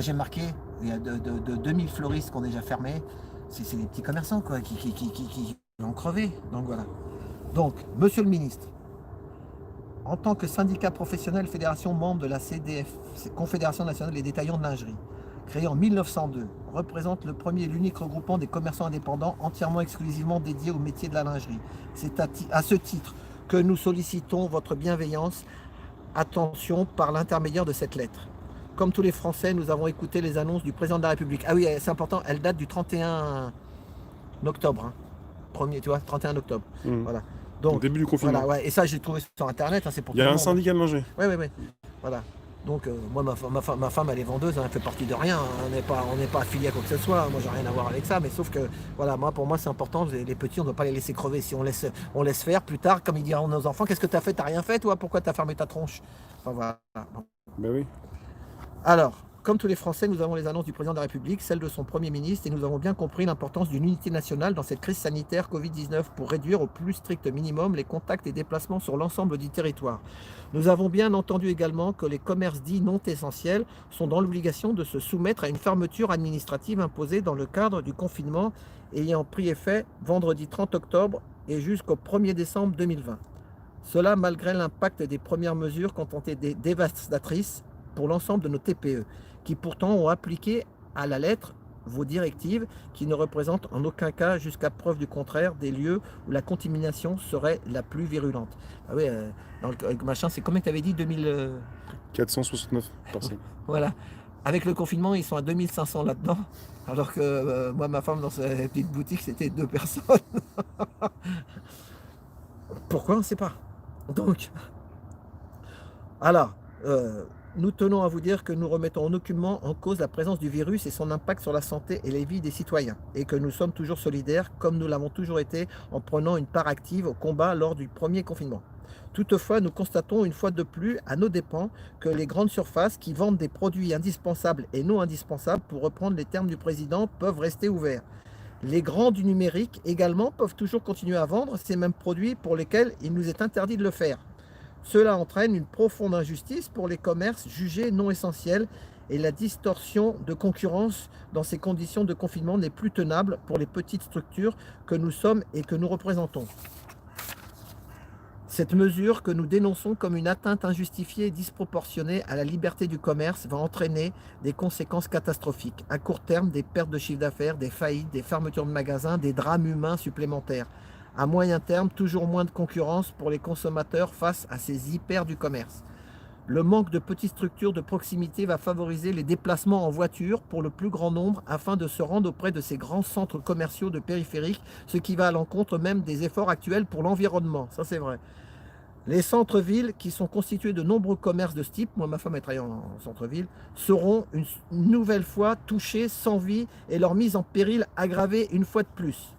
j'ai marqué, il y a de 2000 fleuristes qui ont déjà fermé. C'est des petits commerçants quoi, qui ont crevé. Donc voilà. Donc, monsieur le ministre, en tant que syndicat professionnel, fédération membre de la CDF, Confédération nationale des détaillants de lingerie, créée en 1902, représente le premier et l'unique regroupement des commerçants indépendants entièrement exclusivement dédiés au métier de la lingerie. C'est à ce titre que nous sollicitons votre bienveillance, attention par l'intermédiaire de cette lettre. Comme tous les Français, nous avons écouté les annonces du président de la République. Ah oui, c'est important, elle date du 31 octobre. Hein. Premier, tu vois, 31 octobre. Voilà. Au Donc, début du confinement. voilà, ouais. Et ça, j'ai trouvé sur Internet. Hein, c'est pour Il y tout a le un monde. syndicat de lingerie. Oui, oui, oui. Voilà. Donc, moi, ma femme, elle est vendeuse, hein, elle fait partie de rien. Hein, on n'est pas affilié à quoi que ce soit. Moi, j'ai rien à voir avec ça. Mais sauf que, voilà, pour moi, c'est important. Les petits, on ne doit pas les laisser crever. Si on laisse faire plus tard, comme ils diront nos enfants, qu'est-ce que tu as fait? Tu n'as rien fait, toi? Pourquoi tu as fermé ta tronche? Enfin, voilà. Bon. Ben oui. Alors, comme tous les Français, nous avons les annonces du président de la République, celles de son Premier ministre, et nous avons bien compris l'importance d'une unité nationale dans cette crise sanitaire Covid-19 pour réduire au plus strict minimum les contacts et déplacements sur l'ensemble du territoire. Nous avons bien entendu également que les commerces dits non essentiels sont dans l'obligation de se soumettre à une fermeture administrative imposée dans le cadre du confinement ayant pris effet vendredi 30 octobre et jusqu'au 1er décembre 2020. Cela malgré l'impact des premières mesures qui ont été dévastatrices pour l'ensemble de nos TPE, qui pourtant ont appliqué à la lettre vos directives, qui ne représentent en aucun cas, jusqu'à preuve du contraire, des lieux où la contamination serait la plus virulente. Ah oui, dans le machin, c'est combien que tu avais dit 2000 469 personnes. Voilà. Avec le confinement, ils sont à 2500 là-dedans, alors que moi, ma femme, dans sa petite boutique, c'était 2 personnes. Pourquoi on ne sait pas. Donc, alors, nous tenons à vous dire que nous remettons aucunement en cause la présence du virus et son impact sur la santé et les vies des citoyens, et que nous sommes toujours solidaires, comme nous l'avons toujours été, en prenant une part active au combat lors du premier confinement. Toutefois, nous constatons une fois de plus, à nos dépens, que les grandes surfaces qui vendent des produits indispensables et non indispensables, pour reprendre les termes du président, peuvent rester ouverts. Les grands du numérique également peuvent toujours continuer à vendre ces mêmes produits pour lesquels il nous est interdit de le faire. Cela entraîne une profonde injustice pour les commerces jugés non essentiels et la distorsion de concurrence dans ces conditions de confinement n'est plus tenable pour les petites structures que nous sommes et que nous représentons. Cette mesure que nous dénonçons comme une atteinte injustifiée et disproportionnée à la liberté du commerce va entraîner des conséquences catastrophiques. À court terme, des pertes de chiffre d'affaires, des faillites, des fermetures de magasins, des drames humains supplémentaires. À moyen terme, toujours moins de concurrence pour les consommateurs face à ces hyper du commerce. Le manque de petites structures de proximité va favoriser les déplacements en voiture pour le plus grand nombre afin de se rendre auprès de ces grands centres commerciaux de périphériques, ce qui va à l'encontre même des efforts actuels pour l'environnement. Ça, c'est vrai. Les centres-villes, qui sont constitués de nombreux commerces de ce type, moi ma femme est travaillée en centre-ville, seront une nouvelle fois touchés sans vie et leur mise en péril aggravée une fois de plus.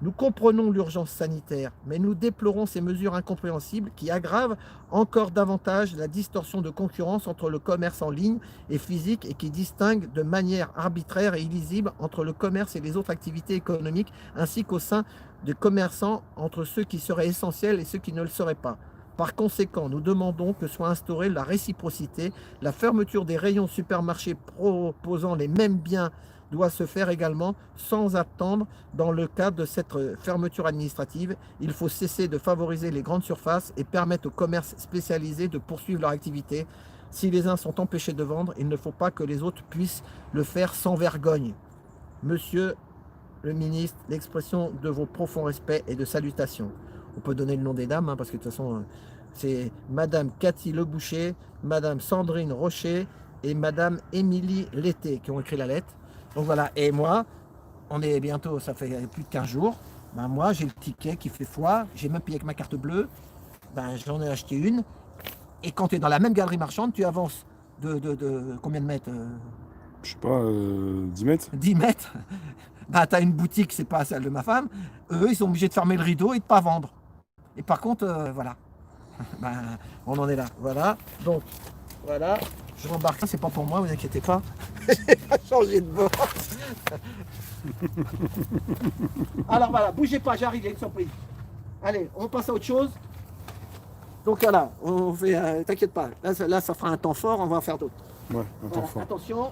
Nous comprenons l'urgence sanitaire, mais nous déplorons ces mesures incompréhensibles qui aggravent encore davantage la distorsion de concurrence entre le commerce en ligne et physique et qui distinguent de manière arbitraire et illisible entre le commerce et les autres activités économiques, ainsi qu'au sein des commerçants entre ceux qui seraient essentiels et ceux qui ne le seraient pas. Par conséquent, nous demandons que soit instaurée la réciprocité, la fermeture des rayons supermarchés proposant les mêmes biens doit se faire également sans attendre dans le cadre de cette fermeture administrative. Il faut cesser de favoriser les grandes surfaces et permettre aux commerces spécialisés de poursuivre leur activité. Si les uns sont empêchés de vendre, il ne faut pas que les autres puissent le faire sans vergogne. Monsieur le ministre, l'expression de vos profonds respects et de salutations. On peut donner le nom des dames, hein, parce que de toute façon, c'est Madame Cathy Leboucher, Madame Sandrine Rocher et Madame Émilie Lété qui ont écrit la lettre. Donc voilà, et moi, on est bientôt, ça fait plus de 15 jours, ben moi j'ai le ticket qui fait foi, j'ai même payé avec ma carte bleue, ben j'en ai acheté une, et quand tu es dans la même galerie marchande, tu avances de combien de mètres Je sais pas, 10 mètres 10 mètres, ben tu as une boutique, c'est pas celle de ma femme, eux ils sont obligés de fermer le rideau et de pas vendre. Et par contre, voilà, ben, on en est là, voilà, donc voilà. Je rembarque, c'est pas pour moi, vous inquiétez pas. J'ai pas changé de bord. Alors voilà, bougez pas, j'arrive, il y a une surprise. Allez, on passe à autre chose. Donc voilà, on fait, t'inquiète pas, là ça fera un temps fort, on va en faire d'autres. Ouais, un temps Voilà, fort. attention,